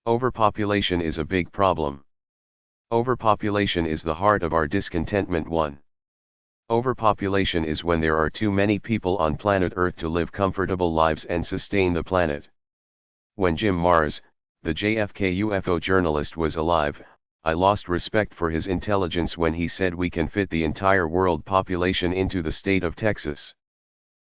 Overpopulation is a big problem. Overpopulation is the heart of our discontentment. 1. Overpopulation is when there are too many people on planet Earth to live comfortable lives and sustain the planet. When Jim Marrs, the JFK UFO journalist, was alive, I lost respect for his intelligence when he said we can fit the entire world population into the state of Texas.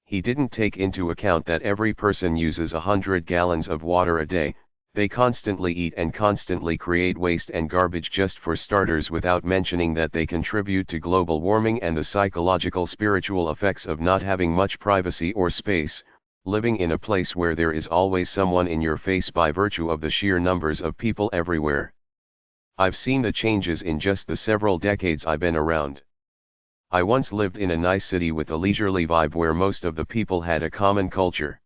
He didn't take into account that every person uses 100 gallons of water a day. They constantly eat and constantly create waste and garbage just for starters, without mentioning that they contribute to global warming and the psychological spiritual effects of not having much privacy or space, living in a place where there is always someone in your face by virtue of the sheer numbers of people everywhere. I've seen the changes in just the several decades I've been around. I once lived in a nice city with a leisurely vibe where most of the people had a common culture.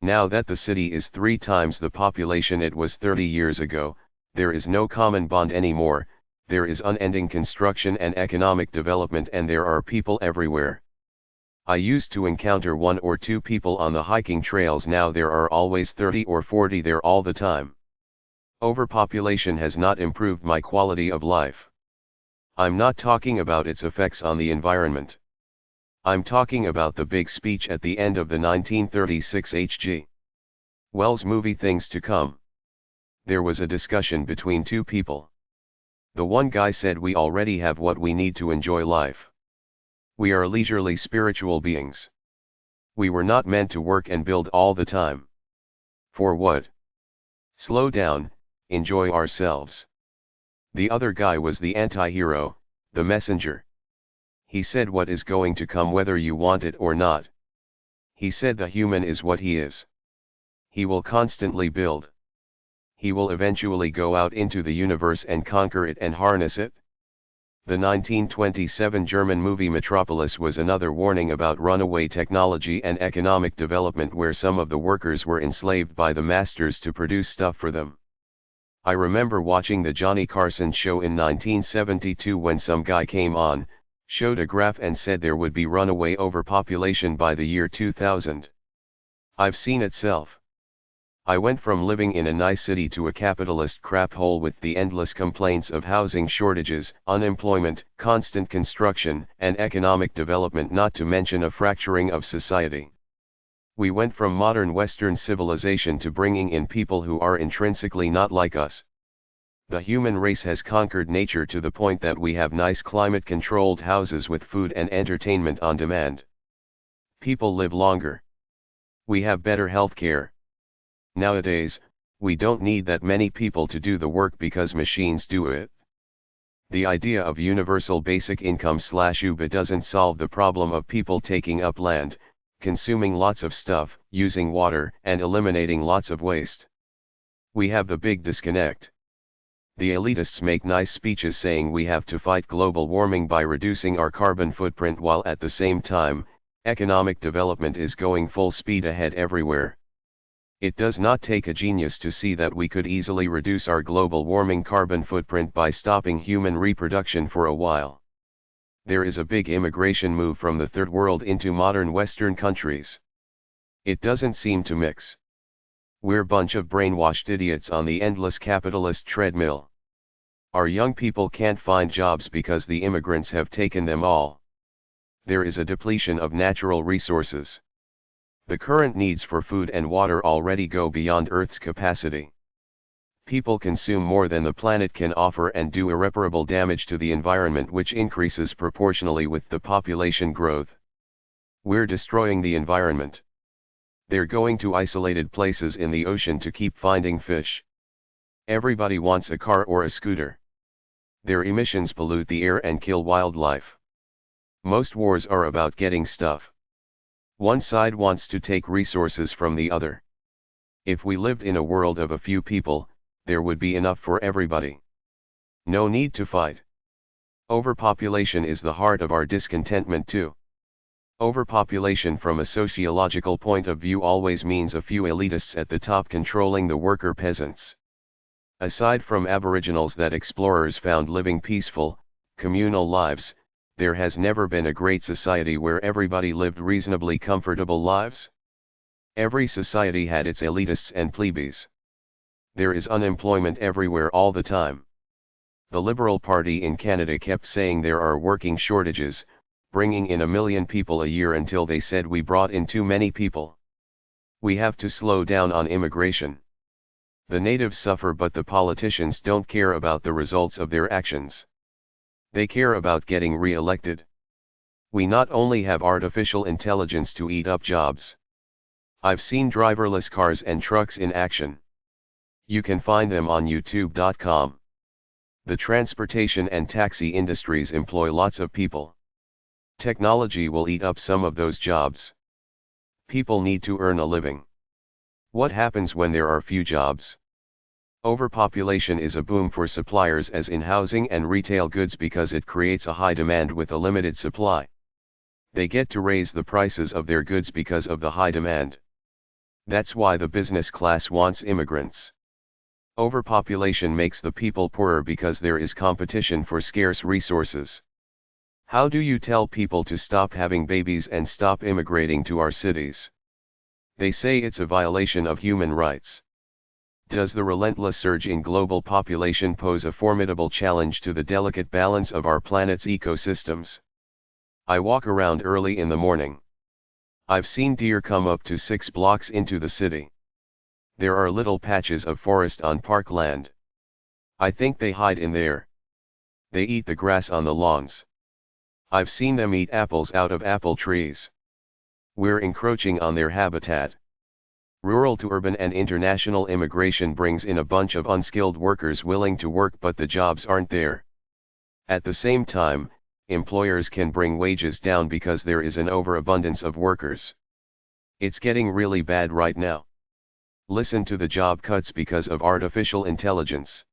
Now that the city is 3 times the population it was 30 years ago, there is no common bond anymore. There is unending construction and economic development, and there are people everywhere. I used to encounter 1 or 2 people on the hiking trails. Now there are always 30 or 40 there all the time. Overpopulation has not improved my quality of life. I'm not talking about its effects on the environment. I'm talking about the big speech at the end of the 1936 H.G. Wells movie Things to Come. There was a discussion between 2 people. The one guy said, we already have what we need to enjoy life. We are leisurely spiritual beings. We were not meant to work and build all the time. For what? Slow down, enjoy ourselves. The other guy was the anti-hero, the messenger. He said, what is going to come whether you want it or not? He said the human is what he is. He will constantly build. He will eventually go out into the universe and conquer it and harness it. The 1927 German movie Metropolis was another warning about runaway technology and economic development, where some of the workers were enslaved by the masters to produce stuff for them. I remember watching the Johnny Carson show in 1972 when some guy came on, showed a graph and said there would be runaway overpopulation by the year 2000. I've seen it self. I went from living in a nice city to a capitalist crap hole with the endless complaints of housing shortages, unemployment, constant construction, and economic development, not to mention a fracturing of society. We went from modern Western civilization to bringing in people who are intrinsically not like us. The human race has conquered nature to the point that we have nice climate-controlled houses with food and entertainment on demand. People live longer. We have better health care. Nowadays, we don't need that many people to do the work because machines do it. The idea of universal basic income/UBI doesn't solve the problem of people taking up land, consuming lots of stuff, using water, and eliminating lots of waste. We have the big disconnect. The elitists make nice speeches saying we have to fight global warming by reducing our carbon footprint, while at the same time, economic development is going full speed ahead everywhere. It does not take a genius to see that we could easily reduce our global warming carbon footprint by stopping human reproduction for a while. There is a big immigration move from the third world into modern Western countries. It doesn't seem to mix. We're a bunch of brainwashed idiots on the endless capitalist treadmill. Our young people can't find jobs because the immigrants have taken them all. There is a depletion of natural resources. The current needs for food and water already go beyond Earth's capacity. People consume more than the planet can offer and do irreparable damage to the environment, which increases proportionally with the population growth. We're destroying the environment. They're going to isolated places in the ocean to keep finding fish. Everybody wants a car or a scooter. Their emissions pollute the air and kill wildlife. Most wars are about getting stuff. One side wants to take resources from the other. If we lived in a world of a few people, there would be enough for everybody. No need to fight. Overpopulation is the heart of our discontentment too. Overpopulation from a sociological point of view always means a few elitists at the top controlling the worker peasants. Aside from aboriginals that explorers found living peaceful, communal lives, there has never been a great society where everybody lived reasonably comfortable lives. Every society had its elitists and plebeians. There is unemployment everywhere all the time. The Liberal Party in Canada kept saying there are working shortages, bringing in 1 million people a year until they said we brought in too many people. We have to slow down on immigration. The natives suffer, but the politicians don't care about the results of their actions. They care about getting re-elected. We not only have artificial intelligence to eat up jobs. I've seen driverless cars and trucks in action. You can find them on youtube.com. The transportation and taxi industries employ lots of people. Technology will eat up some of those jobs. People need to earn a living. What happens when there are few jobs? Overpopulation is a boom for suppliers as in housing and retail goods because it creates a high demand with a limited supply. They get to raise the prices of their goods because of the high demand. That's why the business class wants immigrants. Overpopulation makes the people poorer because there is competition for scarce resources. How do you tell people to stop having babies and stop immigrating to our cities? They say it's a violation of human rights. Does the relentless surge in global population pose a formidable challenge to the delicate balance of our planet's ecosystems? I walk around early in the morning. I've seen deer come up to 6 blocks into the city. There are little patches of forest on parkland. I think they hide in there. They eat the grass on the lawns. I've seen them eat apples out of apple trees. We're encroaching on their habitat. Rural to urban and international immigration brings in a bunch of unskilled workers willing to work, but the jobs aren't there. At the same time, employers can bring wages down because there is an overabundance of workers. It's getting really bad right now. Listen to the job cuts because of artificial intelligence.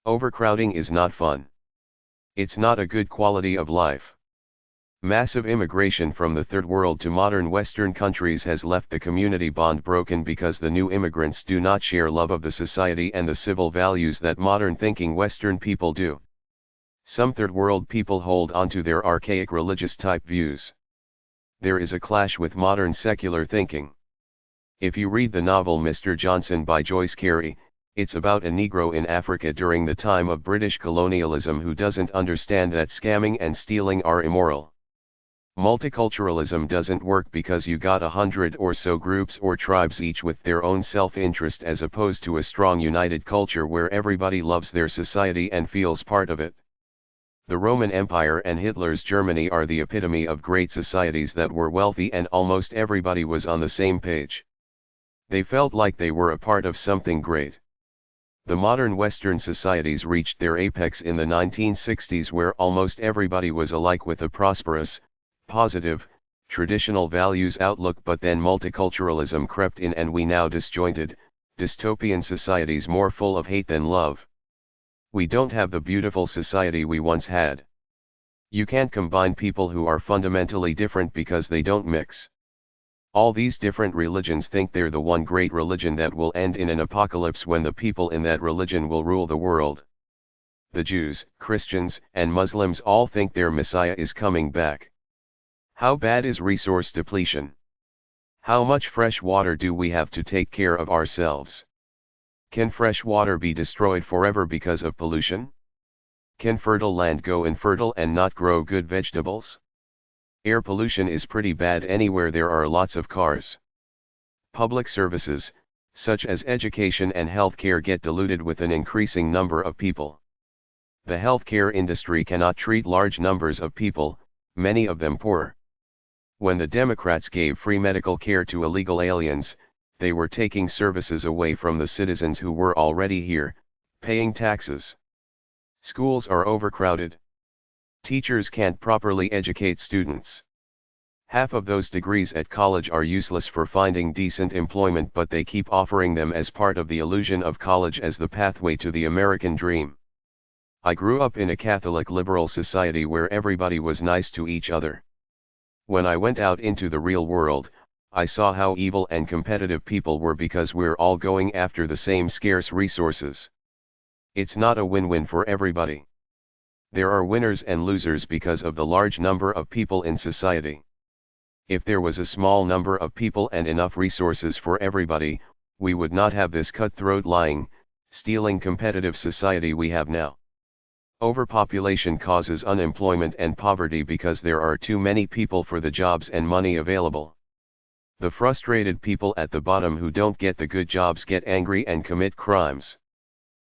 Overcrowding is not fun. It's not a good quality of life. Massive immigration from the Third World to modern Western countries has left the community bond broken because the new immigrants do not share love of the society and the civil values that modern thinking Western people do. Some Third World people hold onto their archaic religious type views. There is a clash with modern secular thinking. If you read the novel Mr. Johnson by Joyce Carey, it's about a Negro in Africa during the time of British colonialism who doesn't understand that scamming and stealing are immoral. Multiculturalism doesn't work because you got 100 or so groups or tribes each with their own self-interest as opposed to a strong united culture where everybody loves their society and feels part of it. The Roman Empire and Hitler's Germany are the epitome of great societies that were wealthy and almost everybody was on the same page. They felt like they were a part of something great. The modern Western societies reached their apex in the 1960s where almost everybody was alike with a prosperous, positive, traditional values outlook, but then multiculturalism crept in and we now disjointed, dystopian societies more full of hate than love. We don't have the beautiful society we once had. You can't combine people who are fundamentally different because they don't mix. All these different religions think they're the one great religion that will end in an apocalypse when the people in that religion will rule the world. The Jews, Christians, and Muslims all think their Messiah is coming back. How bad is resource depletion? How much fresh water do we have to take care of ourselves? Can fresh water be destroyed forever because of pollution? Can fertile land go infertile and not grow good vegetables? Air pollution is pretty bad anywhere there are lots of cars. Public services, such as education and healthcare, get diluted with an increasing number of people. The healthcare industry cannot treat large numbers of people, many of them poor. When the Democrats gave free medical care to illegal aliens, they were taking services away from the citizens who were already here, paying taxes. Schools are overcrowded. Teachers can't properly educate students. Half of those degrees at college are useless for finding decent employment, but they keep offering them as part of the illusion of college as the pathway to the American dream. I grew up in a Catholic liberal society where everybody was nice to each other. When I went out into the real world, I saw how evil and competitive people were because we're all going after the same scarce resources. It's not a win-win for everybody. There are winners and losers because of the large number of people in society. If there was a small number of people and enough resources for everybody, we would not have this cutthroat lying, stealing competitive society we have now. Overpopulation causes unemployment and poverty because there are too many people for the jobs and money available. The frustrated people at the bottom who don't get the good jobs get angry and commit crimes.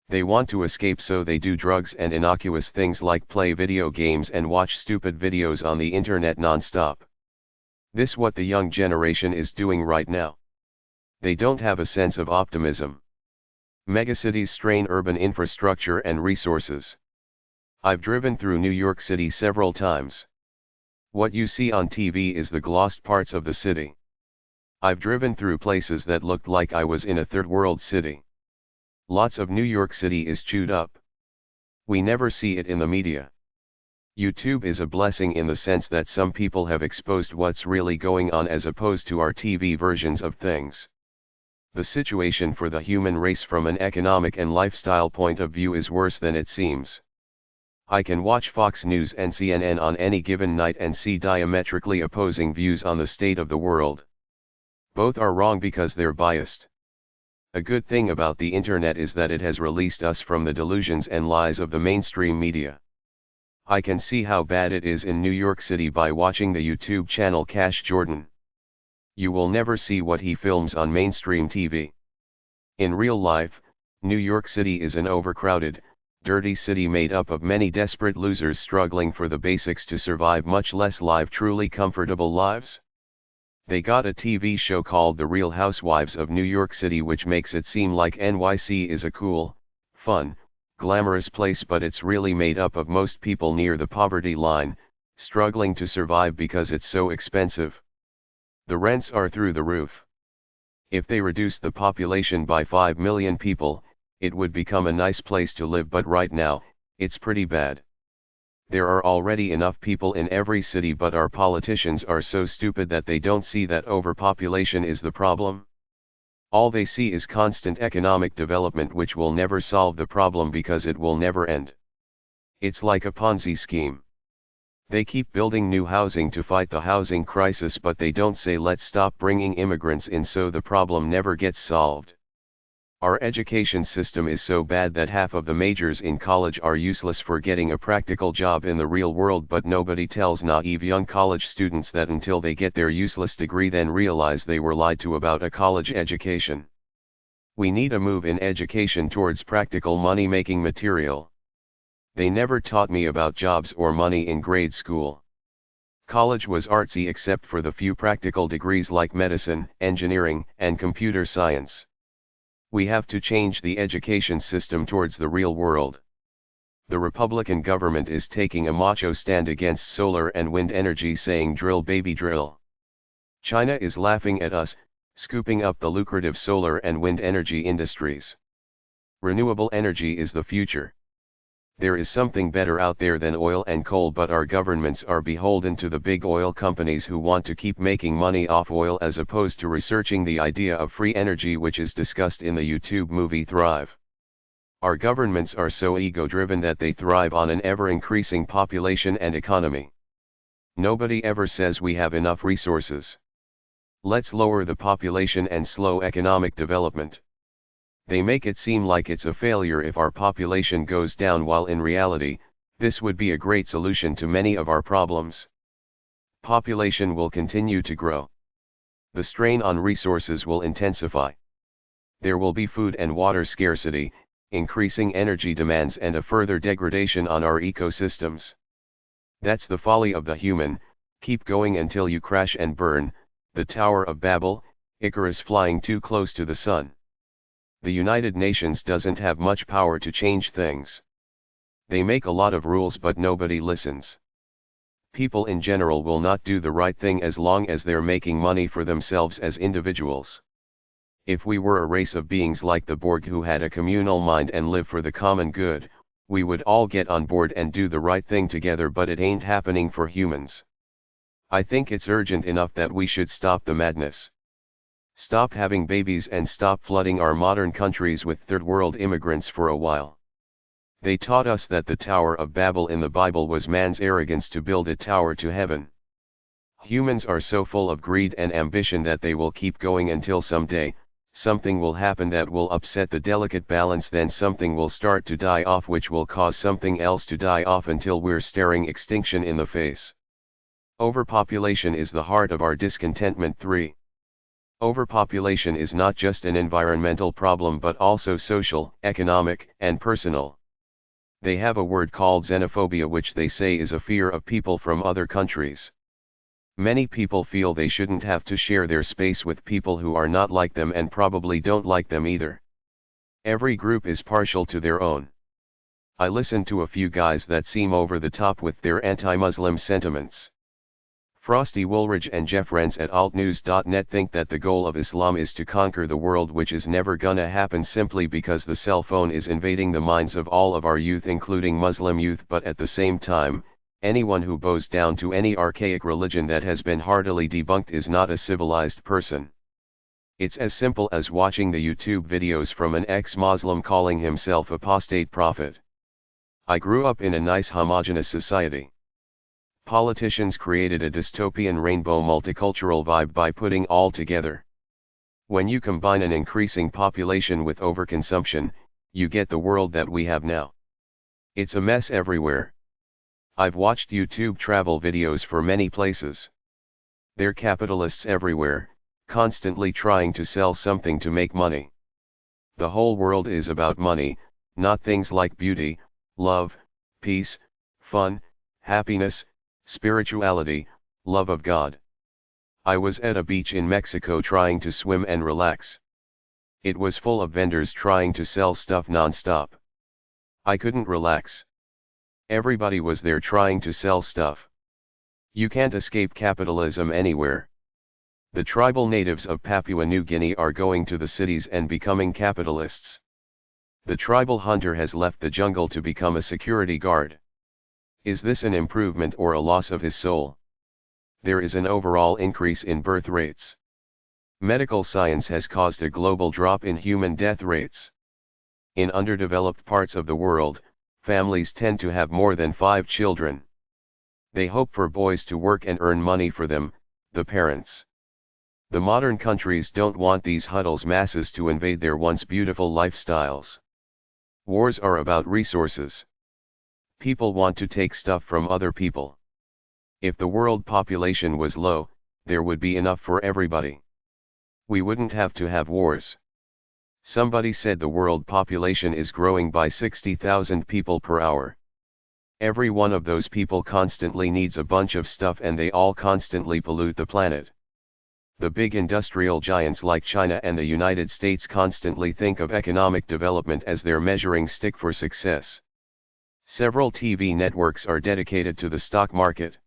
They want to escape, so they do drugs and innocuous things like play video games and watch stupid videos on the internet non-stop. This what the young generation is doing right now. They don't have a sense of optimism. Megacities strain urban infrastructure and resources. I've driven through New York City several times. What you see on TV is the glossed parts of the city. I've driven through places that looked like I was in a third world city. Lots of New York City is chewed up. We never see it in the media. YouTube is a blessing in the sense that some people have exposed what's really going on as opposed to our TV versions of things. The situation for the human race from an economic and lifestyle point of view is worse than it seems. I can watch Fox News and CNN on any given night and see diametrically opposing views on the state of the world. Both are wrong because they're biased. A good thing about the internet is that it has released us from the delusions and lies of the mainstream media. I can see how bad it is in New York City by watching the YouTube channel Cash Jordan. You will never see what he films on mainstream TV. In real life, New York City is an overcrowded, dirty city made up of many desperate losers struggling for the basics to survive, much less live truly comfortable lives. They got a TV show called The Real Housewives of New York City, which makes it seem like NYC is a cool, fun, glamorous place, but it's really made up of most people near the poverty line, struggling to survive because it's so expensive. The rents are through the roof. If they reduced the population by 5 million people, it would become a nice place to live, but right now, it's pretty bad. There are already enough people in every city, but our politicians are so stupid that they don't see that overpopulation is the problem. All they see is constant economic development, which will never solve the problem because it will never end. It's like a Ponzi scheme. They keep building new housing to fight the housing crisis, but they don't say let's stop bringing immigrants in, so the problem never gets solved. Our education system is so bad that half of the majors in college are useless for getting a practical job in the real world, but nobody tells naive young college students that until they get their useless degree then realize they were lied to about a college education. We need a move in education towards practical money-making material. They never taught me about jobs or money in grade school. College was artsy except for the few practical degrees like medicine, engineering, and computer science. We have to change the education system towards the real world. The Republican government is taking a macho stand against solar and wind energy, saying drill baby drill. China is laughing at us, scooping up the lucrative solar and wind energy industries. Renewable energy is the future. There is something better out there than oil and coal, but our governments are beholden to the big oil companies who want to keep making money off oil as opposed to researching the idea of free energy, which is discussed in the YouTube movie Thrive. Our governments are so ego-driven that they thrive on an ever-increasing population and economy. Nobody ever says we have enough resources. Let's lower the population and slow economic development. They make it seem like it's a failure if our population goes down, while in reality, this would be a great solution to many of our problems. Population will continue to grow. The strain on resources will intensify. There will be food and water scarcity, increasing energy demands, and a further degradation on our ecosystems. That's the folly of the human. Keep going until you crash and burn. The Tower of Babel, Icarus flying too close to the sun. The United Nations doesn't have much power to change things. They make a lot of rules, but nobody listens. People in general will not do the right thing as long as they're making money for themselves as individuals. If we were a race of beings like the Borg who had a communal mind and live for the common good, we would all get on board and do the right thing together, but it ain't happening for humans. I think it's urgent enough that we should stop the madness. Stop having babies and stop flooding our modern countries with third world immigrants for a while. They taught us that the Tower of Babel in the Bible was man's arrogance to build a tower to heaven. Humans are so full of greed and ambition that they will keep going until someday, something will happen that will upset the delicate balance, then something will start to die off which will cause something else to die off until we're staring extinction in the face. Overpopulation is the heart of our discontentment. 3. Overpopulation is not just an environmental problem but also social, economic, and personal. They have a word called xenophobia, which they say is a fear of people from other countries. Many people feel they shouldn't have to share their space with people who are not like them and probably don't like them either. Every group is partial to their own. I listen to a few guys that seem over the top with their anti-Muslim sentiments. Frosty Woolridge and Jeff Rense at altnews.net think that the goal of Islam is to conquer the world, which is never gonna happen simply because the cell phone is invading the minds of all of our youth, including Muslim youth. But at the same time, anyone who bows down to any archaic religion that has been heartily debunked is not a civilized person. It's as simple as watching the YouTube videos from an ex-Muslim calling himself apostate prophet. I grew up in a nice homogeneous society. Politicians created a dystopian rainbow multicultural vibe by putting all together. When you combine an increasing population with overconsumption, you get the world that we have now. It's a mess everywhere. I've watched YouTube travel videos for many places. They're capitalists everywhere, constantly trying to sell something to make money. The whole world is about money, not things like beauty, love, peace, fun, happiness, spirituality, love of God. I was at a beach in Mexico trying to swim and relax. It was full of vendors trying to sell stuff non-stop. I couldn't relax. Everybody was there trying to sell stuff. You can't escape capitalism anywhere. The tribal natives of Papua New Guinea are going to the cities and becoming capitalists. The tribal hunter has left the jungle to become a security guard. Is this an improvement or a loss of his soul? There is an overall increase in birth rates. Medical science has caused a global drop in human death rates. In underdeveloped parts of the world, families tend to have more than 5 children. They hope for boys to work and earn money for them, the parents. The modern countries don't want these huddled masses to invade their once beautiful lifestyles. Wars are about resources. People want to take stuff from other people. If the world population was low, there would be enough for everybody. We wouldn't have to have wars. Somebody said the world population is growing by 60,000 people per hour. Every one of those people constantly needs a bunch of stuff and they all constantly pollute the planet. The big industrial giants like China and the United States constantly think of economic development as their measuring stick for success. Several TV networks are dedicated to the stock market.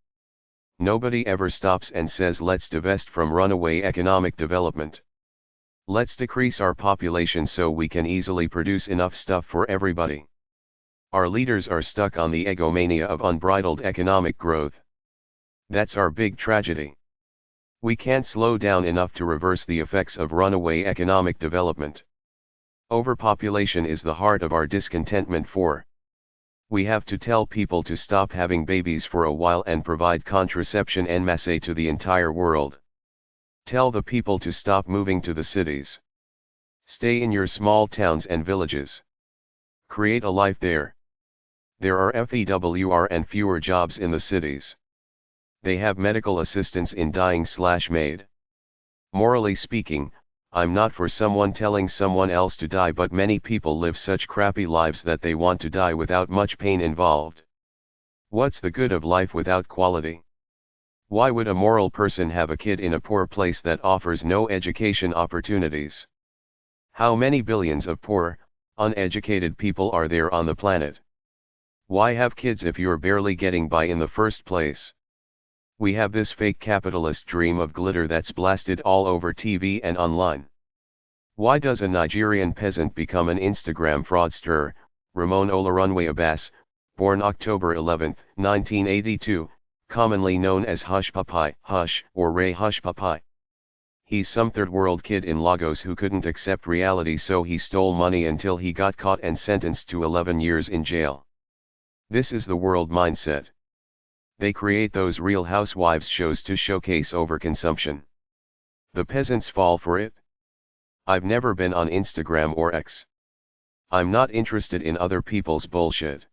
Nobody ever stops and says let's divest from runaway economic development. Let's decrease our population so we can easily produce enough stuff for everybody. Our leaders are stuck on the egomania of unbridled economic growth. That's our big tragedy. We can't slow down enough to reverse the effects of runaway economic development. Overpopulation is the heart of our discontentment. 4. We have to tell people to stop having babies for a while and provide contraception en masse to the entire world. Tell the people to stop moving to the cities. Stay in your small towns and villages. Create a life there. There are fewer and fewer jobs in the cities. They have medical assistants in dying/maid. Morally speaking, I'm not for someone telling someone else to die, but many people live such crappy lives that they want to die without much pain involved. What's the good of life without quality? Why would a moral person have a kid in a poor place that offers no education opportunities? How many billions of poor, uneducated people are there on the planet? Why have kids if you're barely getting by in the first place? We have this fake capitalist dream of glitter that's blasted all over TV and online. Why does a Nigerian peasant become an Instagram fraudster? Ramon Olorunwe Abbas, born October 11, 1982, commonly known as Hush Papai, Hush, or Ray Hush Papai. He's some third world kid in Lagos who couldn't accept reality, so he stole money until he got caught and sentenced to 11 years in jail. This is the world mindset. They create those Real Housewives shows to showcase overconsumption. The peasants fall for it. I've never been on Instagram or X. I'm not interested in other people's bullshit.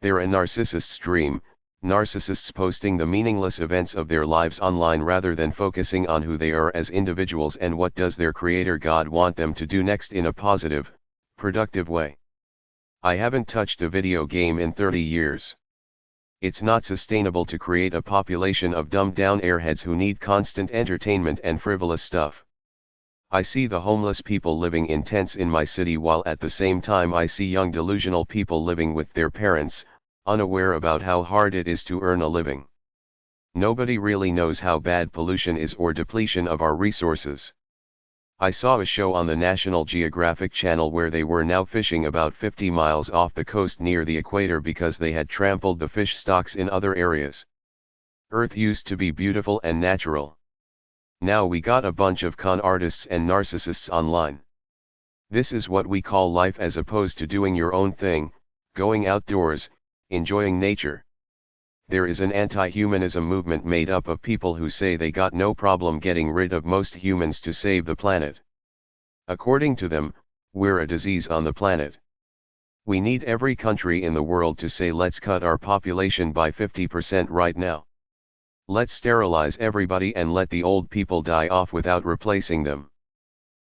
They're a narcissist's dream, narcissists posting the meaningless events of their lives online rather than focusing on who they are as individuals and what does their creator God want them to do next in a positive, productive way. I haven't touched a video game in 30 years. It's not sustainable to create a population of dumbed-down airheads who need constant entertainment and frivolous stuff. I see the homeless people living in tents in my city while at the same time I see young delusional people living with their parents, unaware about how hard it is to earn a living. Nobody really knows how bad pollution is or depletion of our resources. I saw a show on the National Geographic Channel where they were now fishing about 50 miles off the coast near the equator because they had trampled the fish stocks in other areas. Earth used to be beautiful and natural. Now we got a bunch of con artists and narcissists online. This is what we call life as opposed to doing your own thing, going outdoors, enjoying nature. There is an anti-humanism movement made up of people who say they got no problem getting rid of most humans to save the planet. According to them, we're a disease on the planet. We need every country in the world to say let's cut our population by 50% right now. Let's sterilize everybody and let the old people die off without replacing them.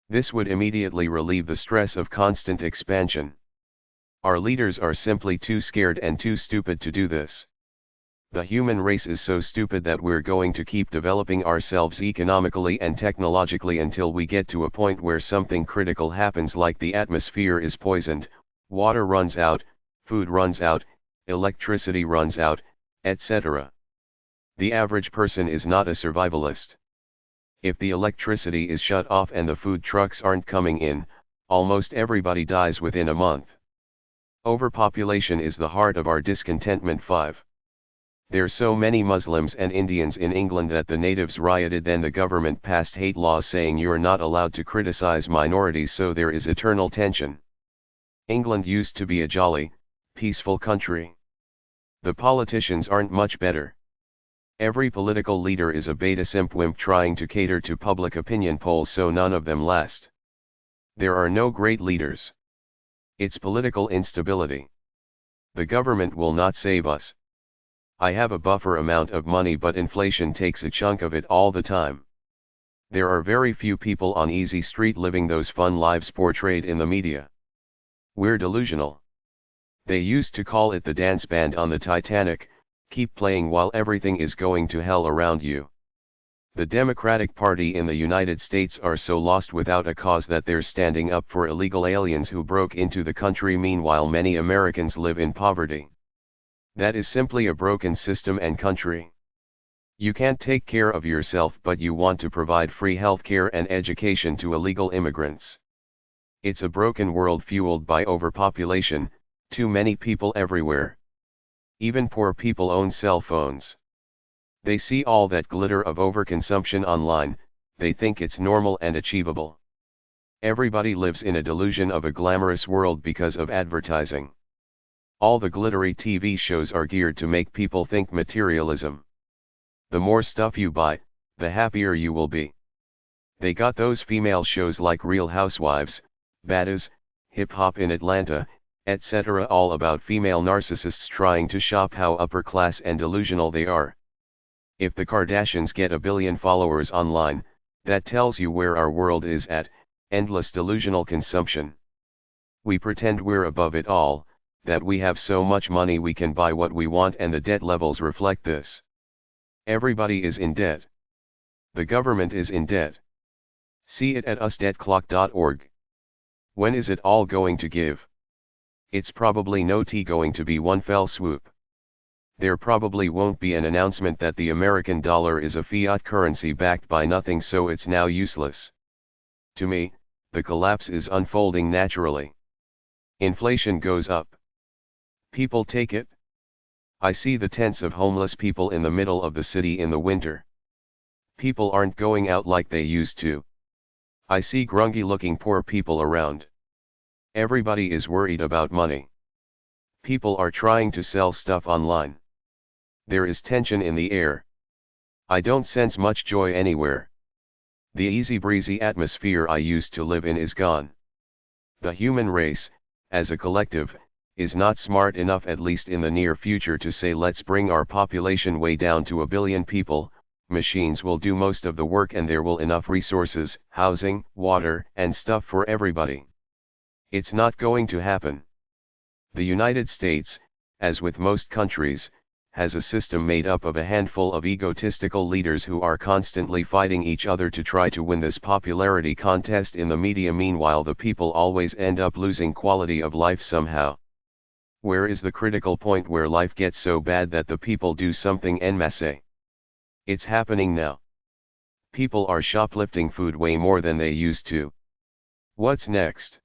This would immediately relieve the stress of constant expansion. Our leaders are simply too scared and too stupid to do this. The human race is so stupid that we're going to keep developing ourselves economically and technologically until we get to a point where something critical happens, like the atmosphere is poisoned, water runs out, food runs out, electricity runs out, etc. The average person is not a survivalist. If the electricity is shut off and the food trucks aren't coming in, almost everybody dies within a month. Overpopulation is the heart of our discontentment. 5. There's so many Muslims and Indians in England that the natives rioted, then the government passed hate laws saying you're not allowed to criticize minorities, so there is eternal tension. England used to be a jolly, peaceful country. The politicians aren't much better. Every political leader is a beta simp wimp trying to cater to public opinion polls, so none of them last. There are no great leaders. It's political instability. The government will not save us. I have a buffer amount of money, but inflation takes a chunk of it all the time. There are very few people on easy street living those fun lives portrayed in the media. We're delusional. They used to call it the dance band on the Titanic. Keep playing while everything is going to hell around you. The Democratic Party in the United States are so lost without a cause that they're standing up for illegal aliens who broke into the country. Meanwhile, many Americans live in poverty. That is simply a broken system and country. You can't take care of yourself, but you want to provide free healthcare and education to illegal immigrants. It's a broken world fueled by overpopulation, too many people everywhere. Even poor people own cell phones. They see all that glitter of overconsumption online, they think it's normal and achievable. Everybody lives in a delusion of a glamorous world because of advertising. All the glittery TV shows are geared to make people think materialism. The more stuff you buy, the happier you will be. They got those female shows like Real Housewives, Baddies, Hip Hop in Atlanta, etc., all about female narcissists trying to shop how upper class and delusional they are. If the Kardashians get 1 billion followers online, that tells you where our world is at, endless delusional consumption. We pretend we're above it all, that we have so much money we can buy what we want, and the debt levels reflect this. Everybody is in debt. The government is in debt. See it at usdebtclock.org. When is it all going to give? It's probably not going to be one fell swoop. There probably won't be an announcement that the American dollar is a fiat currency backed by nothing, so it's now useless. To me, the collapse is unfolding naturally. Inflation goes up. People take it. I see the tents of homeless people in the middle of the city in the winter. People aren't going out like they used to. I see grungy-looking poor people around. Everybody is worried about money. People are trying to sell stuff online. There is tension in the air. I don't sense much joy anywhere. The easy-breezy atmosphere I used to live in is gone. The human race, as a collective, is not smart enough, at least in the near future, to say let's bring our population way down to 1 billion people. Machines will do most of the work and there will enough resources, housing, water, and stuff for everybody. It's not going to happen. The United States, as with most countries, has a system made up of a handful of egotistical leaders who are constantly fighting each other to try to win this popularity contest in the media. Meanwhile, the people always end up losing quality of life somehow. Where is the critical point where life gets so bad that the people do something en masse? It's happening now. People are shoplifting food way more than they used to. What's next?